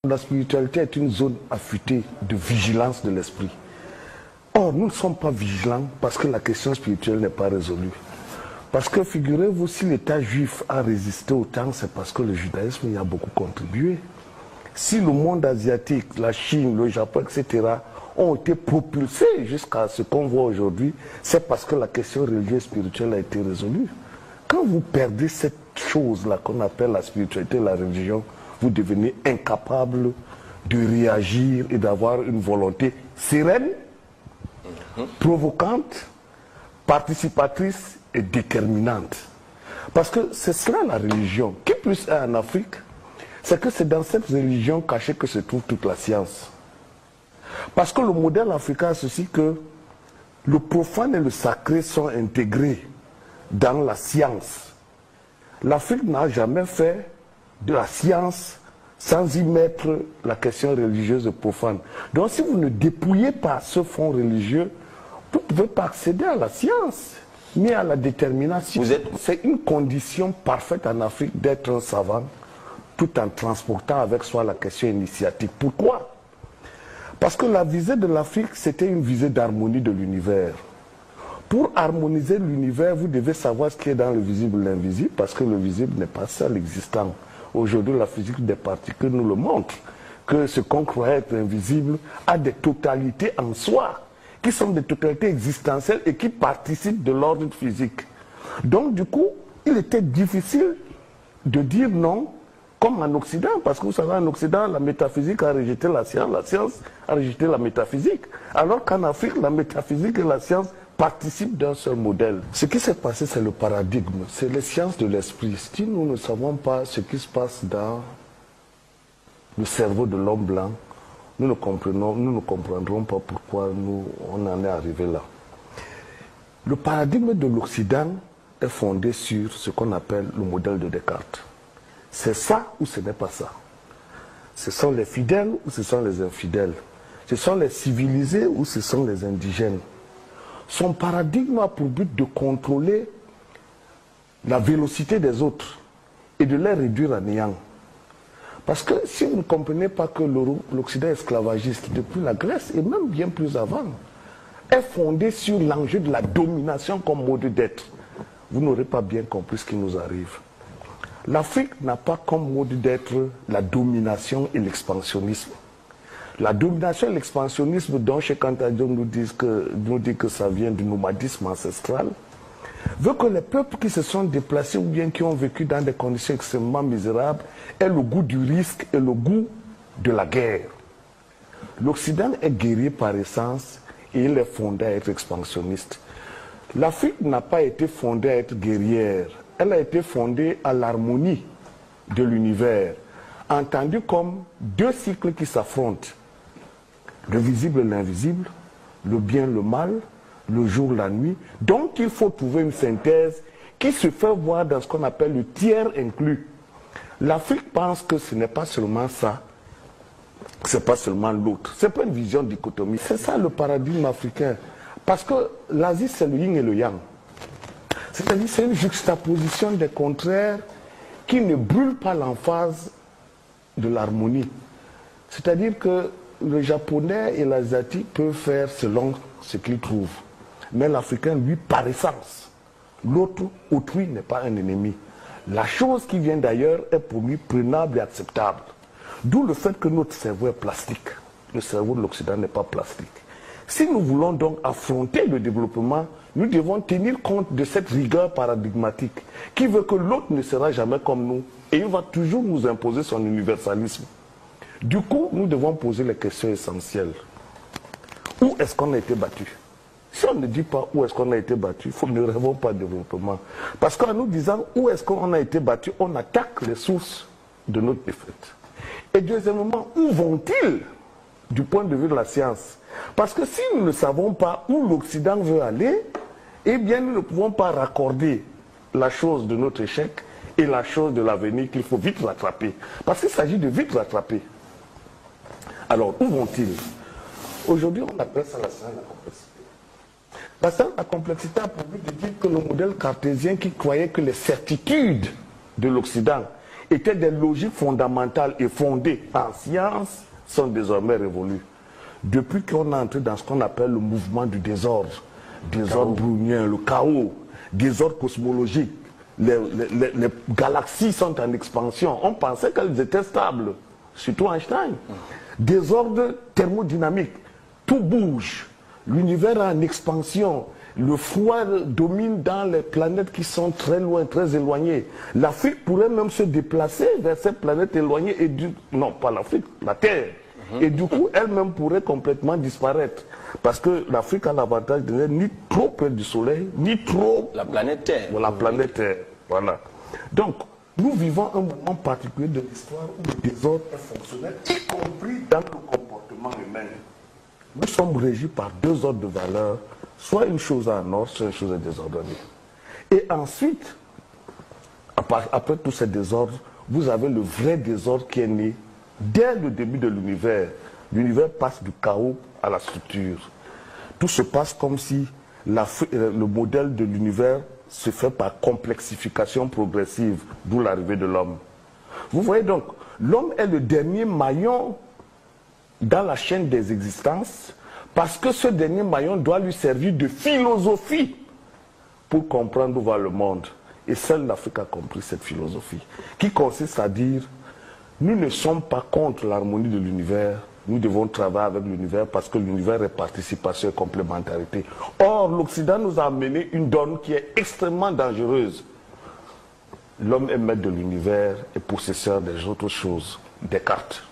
La spiritualité est une zone affûtée de vigilance de l'esprit. Or, nous ne sommes pas vigilants parce que la question spirituelle n'est pas résolue. Parce que, figurez-vous, si l'État juif a résisté autant, c'est parce que le judaïsme y a beaucoup contribué. Si le monde asiatique, la Chine, le Japon, etc., ont été propulsés jusqu'à ce qu'on voit aujourd'hui, c'est parce que la question religieuse spirituelle a été résolue. Quand vous perdez cette chose-là qu'on appelle la spiritualité, la religion, vous devenez incapable de réagir et d'avoir une volonté sereine, provocante, participatrice et déterminante. Parce que c'est cela la religion. Qui plus est en Afrique, c'est que c'est dans cette religion cachée que se trouve toute la science. Parce que le modèle africain, c'est ceci que le profane et le sacré sont intégrés dans la science. L'Afrique n'a jamais fait de la science sans y mettre la question religieuse et profane. Donc si vous ne dépouillez pas ce fond religieux, vous ne pouvez pas accéder à la science, ni à la détermination. C'est une condition parfaite en Afrique d'être un savant, tout en transportant avec soi la question initiatique. Pourquoi? Parce que la visée de l'Afrique, c'était une visée d'harmonie de l'univers. Pour harmoniser l'univers, vous devez savoir ce qui est dans le visible et l'invisible, parce que le visible n'est pas seul existant. Aujourd'hui, la physique des particules nous le montre, que ce qu'on croyait être invisible a des totalités en soi, qui sont des totalités existentielles et qui participent de l'ordre physique. Donc, du coup, il était difficile de dire non, comme en Occident, parce que vous savez, en Occident, la métaphysique a rejeté la science a rejeté la métaphysique, alors qu'en Afrique, la métaphysique et la science participent d'un seul modèle. Ce qui s'est passé, c'est le paradigme, c'est les sciences de l'esprit. Si nous ne savons pas ce qui se passe dans le cerveau de l'homme blanc, nous ne comprendrons pas pourquoi on en est arrivé là. Le paradigme de l'Occident est fondé sur ce qu'on appelle le modèle de Descartes. C'est ça ou ce n'est pas ça. Ce sont les fidèles ou ce sont les infidèles. Ce sont les civilisés ou ce sont les indigènes. Son paradigme a pour but de contrôler la vélocité des autres et de les réduire à néant. Parce que si vous ne comprenez pas que l'Occident esclavagiste, depuis la Grèce et même bien plus avant, est fondé sur l'enjeu de la domination comme mode d'être, vous n'aurez pas bien compris ce qui nous arrive. L'Afrique n'a pas comme mode d'être la domination et l'expansionnisme. La domination et l'expansionnisme dont Cheikh Anta Diop nous dit que ça vient du nomadisme ancestral, veut que les peuples qui se sont déplacés ou bien qui ont vécu dans des conditions extrêmement misérables aient le goût du risque et le goût de la guerre. L'Occident est guerrier par essence et il est fondé à être expansionniste. L'Afrique n'a pas été fondée à être guerrière, elle a été fondée à l'harmonie de l'univers, entendue comme deux cycles qui s'affrontent. Le visible et l'invisible, le bien, le mal, le jour, la nuit. Donc il faut trouver une synthèse qui se fait voir dans ce qu'on appelle le tiers inclus. L'Afrique pense que ce n'est pas seulement ça, ce n'est pas seulement l'autre. Ce n'est pas une vision dichotomique. C'est ça le paradigme africain. Parce que l'Asie, c'est le yin et le yang. C'est-à-dire c'est une juxtaposition des contraires qui ne brûle pas l'emphase de l'harmonie. C'est-à-dire que le japonais et l'asiatique peuvent faire selon ce qu'ils trouvent. Mais l'Africain, lui, par essence, l'autre, autrui n'est pas un ennemi. La chose qui vient d'ailleurs est pour lui prenable et acceptable. D'où le fait que notre cerveau est plastique. Le cerveau de l'Occident n'est pas plastique. Si nous voulons donc affronter le développement, nous devons tenir compte de cette rigueur paradigmatique qui veut que l'autre ne sera jamais comme nous et il va toujours nous imposer son universalisme. Du coup, nous devons poser les questions essentielles. Où est-ce qu'on a été battu? Si on ne dit pas où est-ce qu'on a été battu, nous ne rêvons pas de développement. Parce qu'en nous disant où est-ce qu'on a été battu, on attaque les sources de notre défaite. Et deuxièmement, où vont-ils du point de vue de la science? Parce que si nous ne savons pas où l'Occident veut aller, eh bien nous ne pouvons pas raccorder la chose de notre échec et la chose de l'avenir qu'il faut vite rattraper. Parce qu'il s'agit de vite rattraper. Alors, où vont-ils? Aujourd'hui, on appelle ça la science de la complexité. La science de la complexité a pour but de dire que le modèle cartésien qui croyait que les certitudes de l'Occident étaient des logiques fondamentales et fondées en science, sont désormais révolues. Depuis qu'on est entré dans ce qu'on appelle le mouvement du désordre, désordre brownien, le chaos, désordre cosmologique, les galaxies sont en expansion. On pensait qu'elles étaient stables, surtout Einstein. Désordre thermodynamique, tout bouge, l'univers est en expansion. Le froid domine dans les planètes qui sont très loin, très éloignées. L'Afrique pourrait même se déplacer vers ces planètes éloignées et non, pas l'Afrique, la Terre. Et du coup, elle-même pourrait complètement disparaître. Parce que l'Afrique a l'avantage de n'être ni trop près du Soleil, ni trop... La planète Terre. La planète Terre, voilà. Donc, nous vivons un moment particulier de l'histoire où le désordre est fonctionnel, y compris dans le comportement humain. Nous sommes régis par deux ordres de valeurs, soit une chose en ordre, soit une chose désordonnée. Et ensuite, après tous ces désordres, vous avez le vrai désordre qui est né dès le début de l'univers. L'univers passe du chaos à la structure. Tout se passe comme si le modèle de l'univers se fait par complexification progressive, d'où l'arrivée de l'homme. Vous voyez donc, l'homme est le dernier maillon dans la chaîne des existences, parce que ce dernier maillon doit lui servir de philosophie pour comprendre où va le monde. Et seule l'Afrique a compris cette philosophie, qui consiste à dire, nous ne sommes pas contre l'harmonie de l'univers, nous devons travailler avec l'univers parce que l'univers est participation et complémentarité. Or, l'Occident nous a amené une donne qui est extrêmement dangereuse. L'homme est maître de l'univers et possesseur des autres choses, des cartes.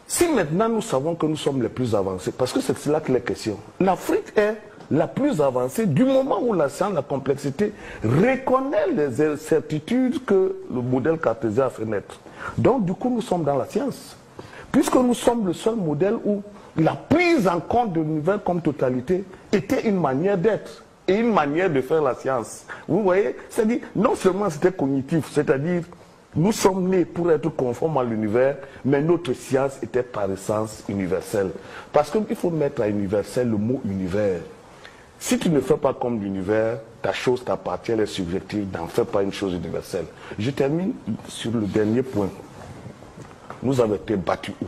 Si maintenant nous savons que nous sommes les plus avancés, parce que c'est cela que les questions, l'Afrique est la plus avancée du moment où la science, la complexité reconnaît les certitudes que le modèle cartésien a fait naître. Donc du coup nous sommes dans la science, puisque nous sommes le seul modèle où la prise en compte de l'univers comme totalité était une manière d'être et une manière de faire la science. Vous voyez, c'est-à-dire non seulement c'était cognitif, c'est-à-dire nous sommes nés pour être conformes à l'univers, mais notre science était par essence universelle. Parce qu'il faut mettre à universel le mot univers. Si tu ne fais pas comme l'univers, ta chose t'appartient, elle est subjective, n'en fais pas une chose universelle. Je termine sur le dernier point. Nous avons été battus où?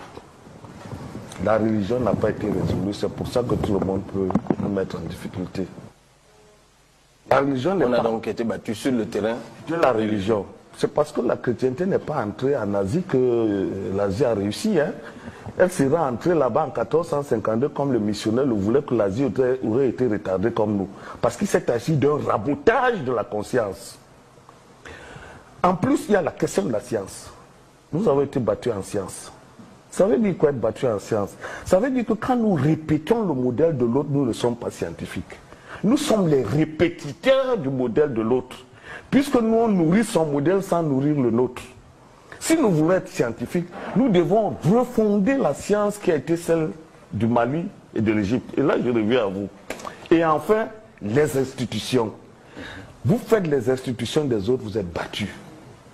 La religion n'a pas été résolue, c'est pour ça que tout le monde peut nous mettre en difficulté. La religion n'est pas... On a donc été battus sur le terrain de la religion. C'est parce que la chrétienté n'est pas entrée en Asie que l'Asie a réussi. Hein. Elle sera entrée là-bas en 1452 comme le missionnaire le voulait, que l'Asie aurait été retardée comme nous. Parce qu'il s'est agi d'un rabotage de la conscience. En plus, il y a la question de la science. Nous avons été battus en science. Ça veut dire quoi être battu en science? Ça veut dire que quand nous répétons le modèle de l'autre, nous ne sommes pas scientifiques. Nous sommes les répétiteurs du modèle de l'autre. Puisque nous, on nourrit son modèle sans nourrir le nôtre. Si nous voulons être scientifiques, nous devons refonder la science qui a été celle du Mali et de l'Égypte. Et là, je reviens à vous. Et enfin, les institutions. Vous faites les institutions des autres, vous êtes battus.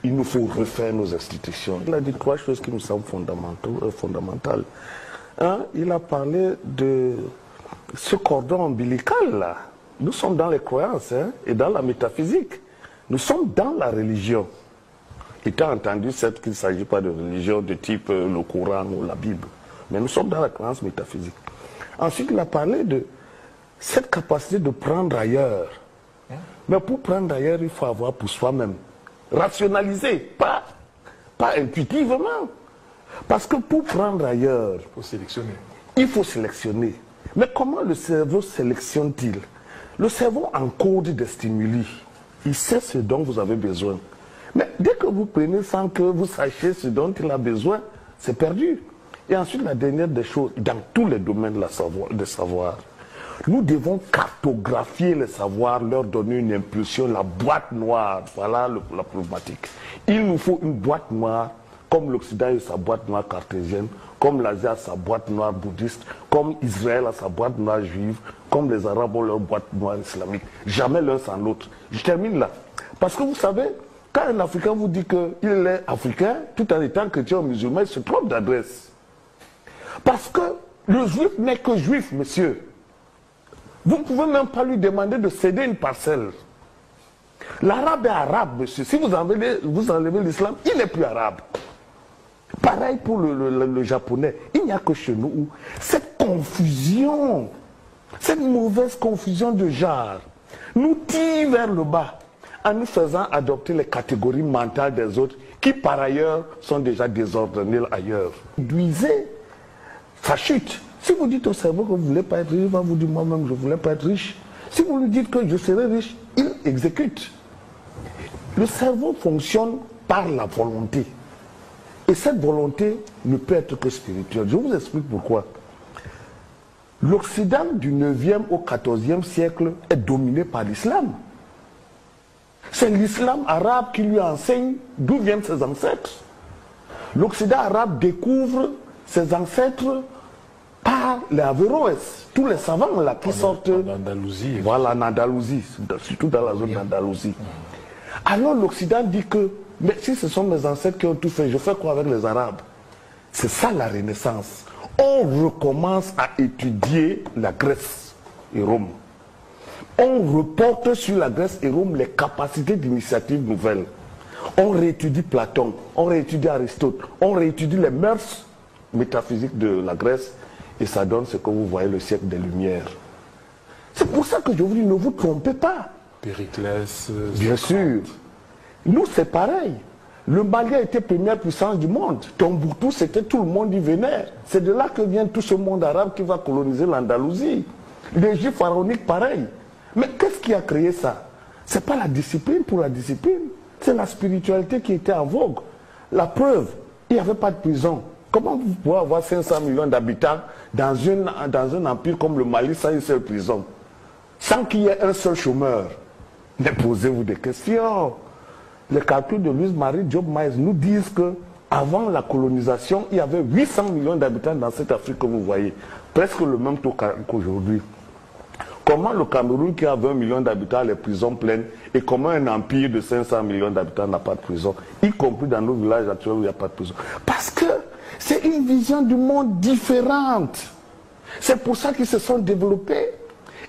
Il nous faut refaire nos institutions. Il a dit trois choses qui nous semblent fondamentales. Un, il a parlé de ce cordon ombilical là. Nous sommes dans les croyances et dans la métaphysique. Nous sommes dans la religion. Étant entendu, certes qu'il ne s'agit pas de religion de type le Coran ou la Bible, mais nous sommes dans la croyance métaphysique. Ensuite, il a parlé de cette capacité de prendre ailleurs. Mais pour prendre ailleurs, il faut avoir pour soi-même. Rationaliser, pas intuitivement. Parce que pour prendre ailleurs, il faut sélectionner. Il faut sélectionner. Mais comment le cerveau sélectionne-t-il? Le cerveau encode des stimuli. Il sait ce dont vous avez besoin. Mais dès que vous prenez sans que vous sachiez ce dont il a besoin, c'est perdu. Et ensuite, la dernière des choses, dans tous les domaines de savoir, nous devons cartographier les savoirs, leur donner une impulsion, la boîte noire. Voilà la problématique. Il nous faut une boîte noire, comme l'Occident a sa boîte noire cartésienne, comme l'Asie a sa boîte noire bouddhiste, comme Israël a sa boîte noire juive, comme les Arabes ont leur boîte noire islamique. Jamais l'un sans l'autre. Je termine là. Parce que vous savez, quand un Africain vous dit qu'il est africain, tout en étant chrétien ou musulman, il se trompe d'adresse. Parce que le juif n'est que juif, monsieur. Vous ne pouvez même pas lui demander de céder une parcelle. L'arabe est arabe, monsieur. Si vous enlevez l'islam, il n'est plus arabe. Pareil pour le japonais. Il n'y a que chez nous où cette confusion, cette mauvaise confusion de genre nous tire vers le bas en nous faisant adopter les catégories mentales des autres qui par ailleurs sont déjà désordonnées ailleurs. Réduisez sa chute. Si vous dites au cerveau que vous ne voulez pas être riche, il va vous dire moi-même je ne voulais pas être riche. Si vous lui dites que je serai riche, il exécute. Le cerveau fonctionne par la volonté. Et cette volonté ne peut être que spirituelle. Je vous explique pourquoi. L'Occident du 9e au 14e siècle est dominé par l'islam. C'est l'islam arabe qui lui enseigne d'où viennent ses ancêtres. L'Occident arabe découvre ses ancêtres par les Averroès, tous les savants là qui sortent d'Andalousie. Voilà, en Andalousie, surtout dans la zone d'Andalousie. Alors l'Occident dit que, mais si ce sont mes ancêtres qui ont tout fait, je fais quoi avec les Arabes? C'est ça la Renaissance. On recommence à étudier la Grèce et Rome. On reporte sur la Grèce et Rome les capacités d'initiative nouvelles. On réétudie Platon, on réétudie Aristote, on réétudie les mœurs métaphysiques de la Grèce et ça donne ce que vous voyez, le siècle des Lumières. C'est pour ça que je vous dis, ne vous trompez pas. Périclès. Bien sûr. Nous, c'est pareil. Le Mali a été première puissance du monde. Tombouctou, c'était tout le monde y venait. C'est de là que vient tout ce monde arabe qui va coloniser l'Andalousie. L'Égypte pharaonique, pareil. Mais qu'est-ce qui a créé ça? Ce n'est pas la discipline pour la discipline. C'est la spiritualité qui était en vogue. La preuve, il n'y avait pas de prison. Comment vous pouvez avoir 500 millions d'habitants dans un empire comme le Mali sans une seule prison? Sans qu'il y ait un seul chômeur? Mais posez-vous des questions. Les calculs de Louise-Marie Diop Maïs nous disent qu'avant la colonisation, il y avait 800 millions d'habitants dans cette Afrique que vous voyez. Presque le même taux qu'aujourd'hui. Comment le Cameroun qui a 20 millions d'habitants a les prisons pleines et comment un empire de 500 millions d'habitants n'a pas de prison, y compris dans nos villages actuels où il n'y a pas de prison? Parce que c'est une vision du monde différente. C'est pour ça qu'ils se sont développés.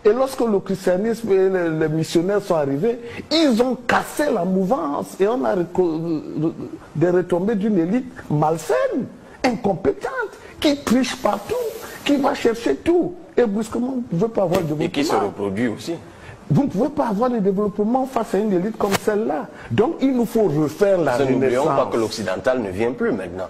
Et lorsque le christianisme et les missionnaires sont arrivés, ils ont cassé la mouvance et on a des retombées d'une élite malsaine, incompétente, qui triche partout, qui va chercher tout. Et brusquement, vous ne pouvez pas avoir de développement. Et qui se reproduit aussi. Vous ne pouvez pas avoir de développement face à une élite comme celle-là. Donc il nous faut refaire la Renaissance. N'oublions pas que l'occidental ne vient plus maintenant.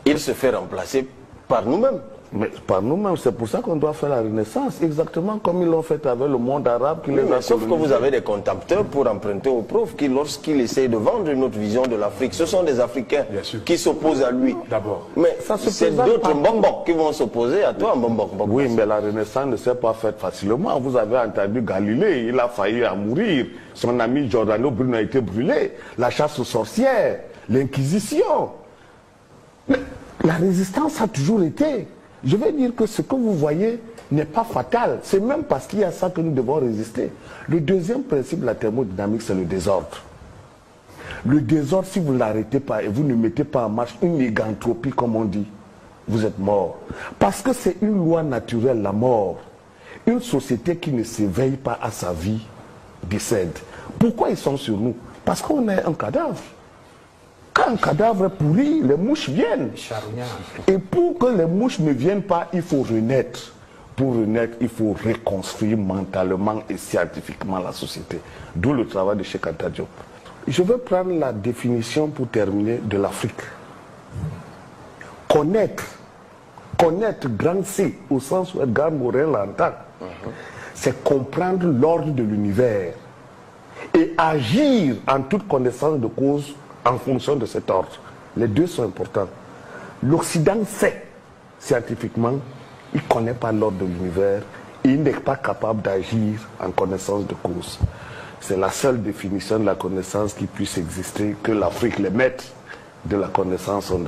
Il se fait remplacer par nous-mêmes. Mais par nous-mêmes, c'est pour ça qu'on doit faire la Renaissance, exactement comme ils l'ont fait avec le monde arabe qui les a Sauf que colonisés. vous avez des contempteurs pour emprunter aux profs qui, lorsqu'ils essayent de vendre une autre vision de l'Afrique, ce sont des Africains qui s'opposent à lui. D'abord. Mais Ça se c'est présente d'autres pas. Mbongbok qui vont s'opposer à toi, Mbongbok. Oui, mais la Renaissance ne s'est pas faite facilement. Vous avez entendu Galilée, il a failli à mourir. Son ami Giordano Bruno a été brûlé. La chasse aux sorcières, l'Inquisition. Mais la résistance a toujours été. Je vais dire que ce que vous voyez n'est pas fatal. C'est même parce qu'il y a ça que nous devons résister. Le deuxième principe de la thermodynamique, c'est le désordre. Le désordre, si vous ne l'arrêtez pas et vous ne mettez pas en marche une égantropie, comme on dit, vous êtes mort. Parce que c'est une loi naturelle, la mort. Une société qui ne s'éveille pas à sa vie décède. Pourquoi ils sont sur nous? Parce qu'on est un cadavre. Quand un cadavre est pourri, les mouches viennent. Et pour que les mouches ne viennent pas, il faut renaître. Pour renaître, il faut reconstruire mentalement et scientifiquement la société. D'où le travail de Cheikh Anta Diop. Je veux prendre la définition pour terminer de l'Afrique. Connaître grand C, au sens où Edgar Morin l'entend, c'est comprendre l'ordre de l'univers et agir en toute connaissance de cause en fonction de cet ordre. Les deux sont importants. L'Occident sait, scientifiquement, il ne connaît pas l'ordre de l'univers et il n'est pas capable d'agir en connaissance de cause. C'est la seule définition de la connaissance qui puisse exister, que l'Afrique, les maîtres de la connaissance ont